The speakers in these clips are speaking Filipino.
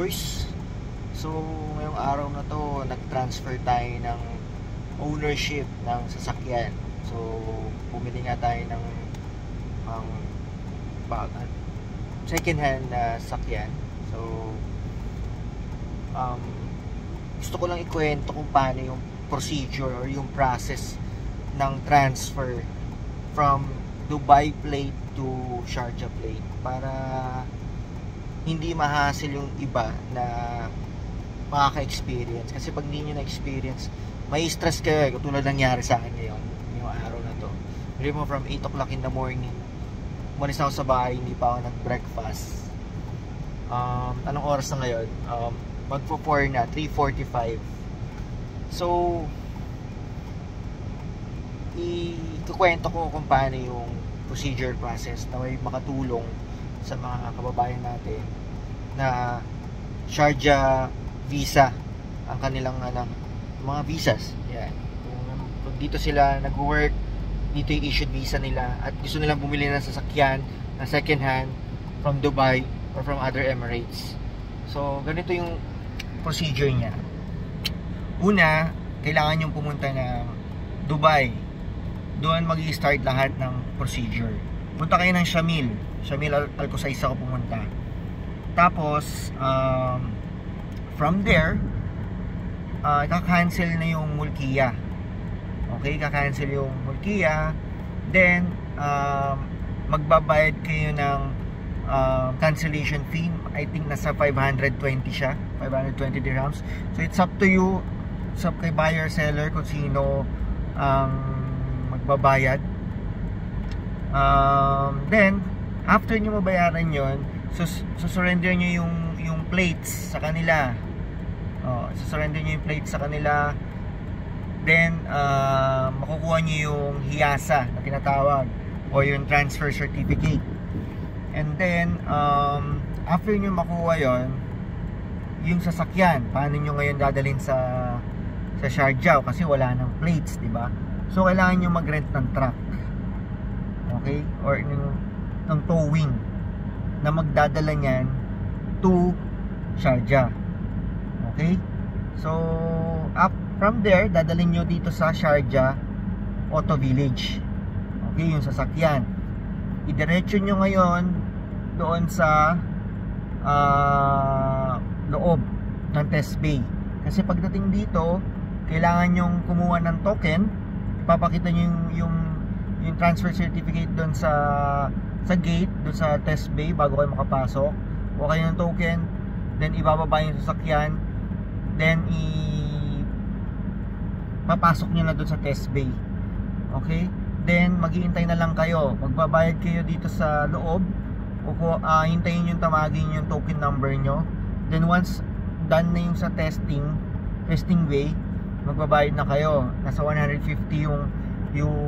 viewers. So ngayong araw na to, nag-transfer tayo ng ownership ng sasakyan. So pumili nga tayo ng second hand na sasakyan. So gusto ko lang ikwento kung paano yung procedure or yung process ng transfer from Dubai plate to Sharjah plate, para hindi mahassle yung iba na makaka-experience. Kasi pag hindi nyo na-experience, may stress kayo, tulad nangyari sa akin ngayon, yung araw na to. Believe mo, from 8 o'clock in the morning, umalis ako sa bahay, hindi pa ako nag-breakfast. Anong oras na ngayon? Magpo-4 na, 3:45. So ikukwento ko kung paano yung procedure process na may makatulong sa mga kababayan natin na Sharjah visa ang kanilang mga visas. Yan. Kung dito sila nag-work, dito yung issued visa nila, at gusto nilang bumili ng sasakyan na second hand from Dubai or from other Emirates. So ganito yung procedure niya. Una, kailangan yung pumunta ng Dubai. Doon mag-i-start lahat ng procedure. Punta kayo ng Shamil Al Qusais ako pumunta. Tapos from there, ika-cancel na yung mulkiya. Okay, ika-cancel yung mulkiya. Then magbabayad kayo ng cancellation fee. I think nasa 520 siya, 520 dirhams. So it's up to you, it's up kay buyer seller kung sino ang magbabayad. Then after nyo mabayaran yon, surrender nyo yung plates sa kanila. Surrender nyo yung plates sa kanila. Then makukuha nyo yung hiyasa na tinatawag, o yung transfer certificate. And then after nyo makuha yon, yung sasakyan, paano nyo ngayon dadalhin sa Sharjah kasi wala nang plates, di ba? So kailangan nyo mag-rent ng truck, okay, or ng towing na magdadala nyan to Sharjah. Okay, so from there dadalhin nyo dito sa Sharjah Auto Village. Okay, yung sasakyan idiretso nyo ngayon doon sa loob ng test bay. Kasi pagdating dito, kailangan nyong kumuha ng token. Ipapakita nyo yung transfer certificate doon sa gate, doon sa test bay bago kayo makapasok. Kuha kayo ng token, then ibababa yung sasakyan, then papasok nyo na doon sa test bay. Okay, then maghihintay na lang kayo, magbabayad kayo dito sa loob, o hintayin yung tamagin yung token number nyo. Then once done na yung sa testing way, magbabayad na kayo. Nasa 150 yung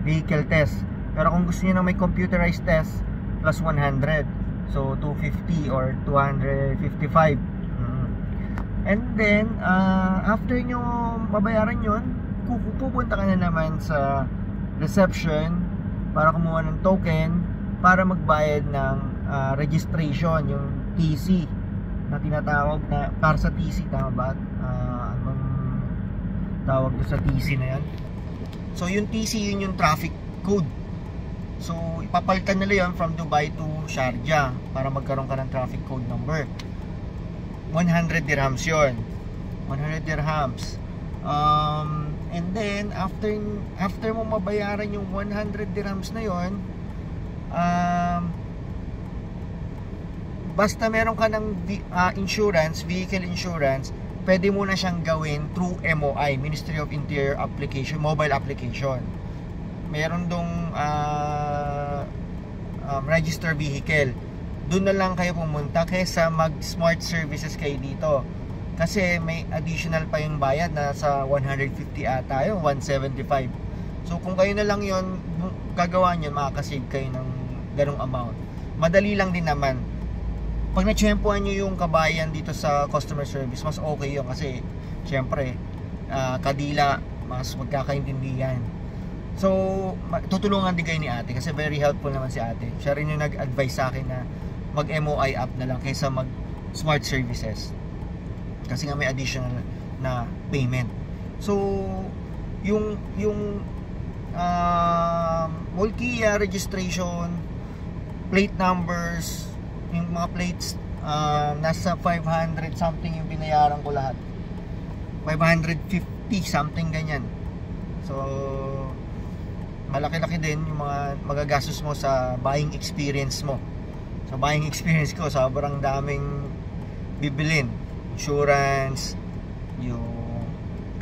vehicle test. Pero kung gusto niyo na may computerized test, plus 100, so 250 or 255. And then after nyo babayaran yon, pupunta ka na naman sa reception para kumuha ng token para magbayad ng registration, yung TC na tinatawag na para sa TC, tama ba? Anong tawag doon sa TC na yan? So yung TC, yun yung traffic code. So ipapalitan nila yun from Dubai to Sharjah para magkaroon ka ng traffic code number. 100 dirhams yun, 100 dirhams. And then after mo mabayaran yung 100 dirhams na yun, basta meron ka ng insurance, vehicle insurance, pwede mo na siyang gawin through MOI, Ministry of Interior application, mobile application. Meron dong register vehicle. Doon na lang kayo pumunta kaysa mag smart services kayo dito. Kasi may additional pa yung bayad na sa 150 ata yung 175. So kung kayo na lang yon gagawa nyo, makakasave kayo ng ganong amount. Madali lang din naman. Pag na-tsempuhan nyo yung kabayan dito sa customer service, mas okay yun kasi syempre kadila, mas magkakaintindihan. So tutulungan din kayo ni ate kasi very helpful naman si ate. Siya rin yung nag-advise sa akin na mag MOI app na lang kaysa mag smart services, kasi nga may additional na payment. So yung Mulkia registration, plate numbers, yung mga plates, nasa 500 something yung binayaran ko lahat, 550 something ganyan. So malaki-laki din yung mga magagastos mo sa buying experience mo. Sa buying experience ko, sobrang daming bibilin. Insurance, yung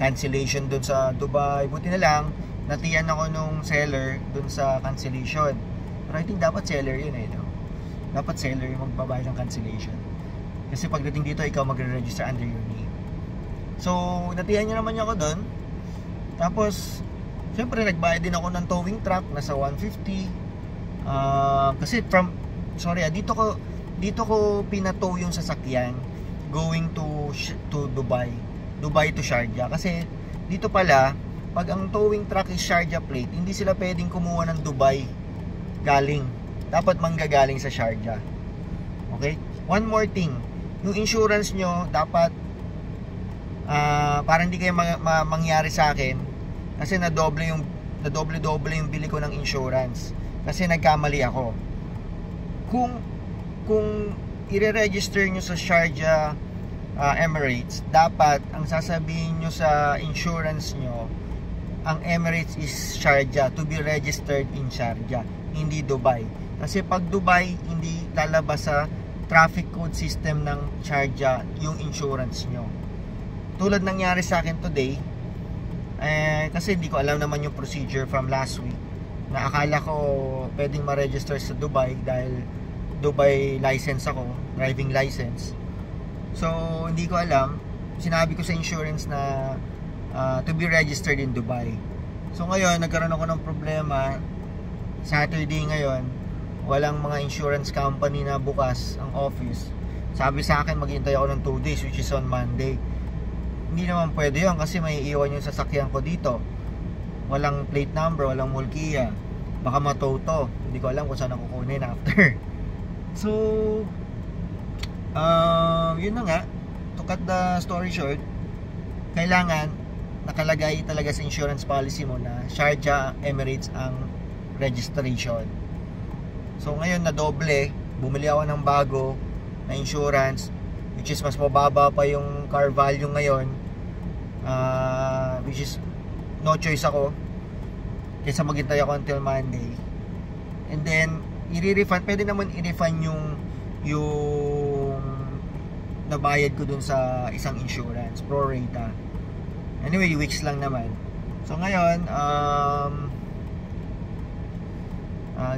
cancellation dun sa Dubai. Buti na lang natiyan ako nung seller dun sa cancellation. Pero I think dapat seller yun no? Dapat seller yung magbabayad ng cancellation, kasi pagdating dito ikaw magre-register under your name. So natiyan niya naman ako dun. Tapos siyempre nagbayad din ako ng towing truck, nasa 150. Kasi dito ko pinatow yung sasakyan going to Dubai to Sharjah. Kasi dito pala, pag ang towing truck is Sharjah plate, hindi sila pwedeng kumuha ng Dubai galing, dapat manggagaling sa Sharjah. Okay? One more thing, yung insurance nyo dapat para hindi kayo mangyari sa akin, kasi nadoble yung bili ko ng insurance kasi nagkamali ako. Kung i-register nyo sa Sharjah Emirates, dapat ang sasabihin nyo sa insurance nyo, ang Emirates is Sharjah, to be registered in Sharjah, hindi Dubai. Kasi pag Dubai, hindi lalabas sa traffic code system ng Sharjah yung insurance nyo. Tulad nangyari sa akin today, kasi hindi ko alam naman yung procedure from last week, na akala ko pwedeng ma-register sa Dubai dahil Dubai license ako, driving license. So hindi ko alam, sinabi ko sa insurance na to be registered in Dubai. So ngayon nagkaroon ako ng problema. Saturday ngayon, walang mga insurance company na bukas ang office. Sabi sa akin maghintay ako ng 2 days, which is on Monday. Hindi naman pwede yun, kasi may iiwan yung sasakyan ko dito. Walang plate number, walang Mulkia. Baka matoto. Hindi ko alam kung saan ako kukunin after. So yun na nga, to cut the story short, kailangan nakalagay talaga sa insurance policy mo na Sharjah Emirates ang registration. So ngayon na doble, bumili ako ng bago na insurance, which is mas mababa pa yung car value ngayon, which is no choice ako kaysa maghintay ako until Monday. And then i-refund, pwede naman i-refund yung nabayad ko dun sa isang insurance, pro rata. Anyway, weeks lang naman. So ngayon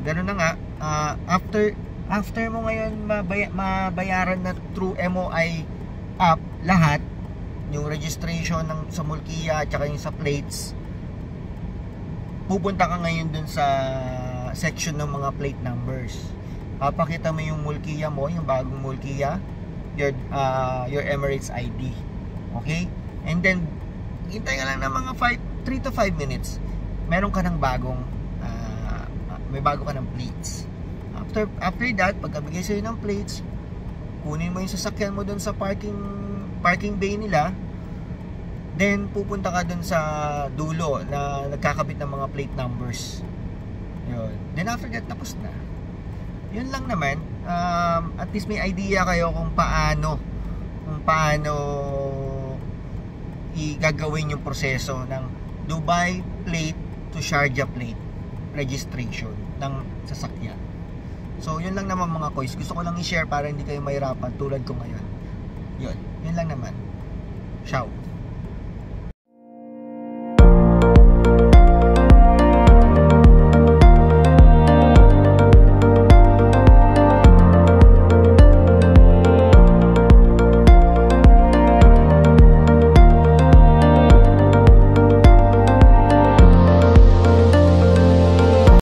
ganun na nga, after mo ngayon mabayaran na through MOI app lahat, yung registration ng sa Mulkia at saka yung sa plates, pupunta ka ngayon dun sa section ng mga plate numbers. Papakita mo yung Mulkia mo, yung bagong Mulkia, your Emirates ID. Okay? And then hintay ka lang ng mga 3 to 5 minutes, meron ka ng bagong may bago ka ng plates. After that, pagkabigay sa'yo ng plates, kunin mo yung sasakyan mo dun sa parking bay nila. Then pupunta ka dun sa dulo na nagkakabit ng mga plate numbers. Yun. Then after that, tapos na. Yun lang naman. At least may idea kayo kung paano igagawin yung proseso ng Dubai plate to Sharjah plate registration ng sasakyan. So yun lang naman mga koys, gusto ko lang i-share para hindi kayo mahirapan tulad ko ngayon. Yun lang naman. Ciao.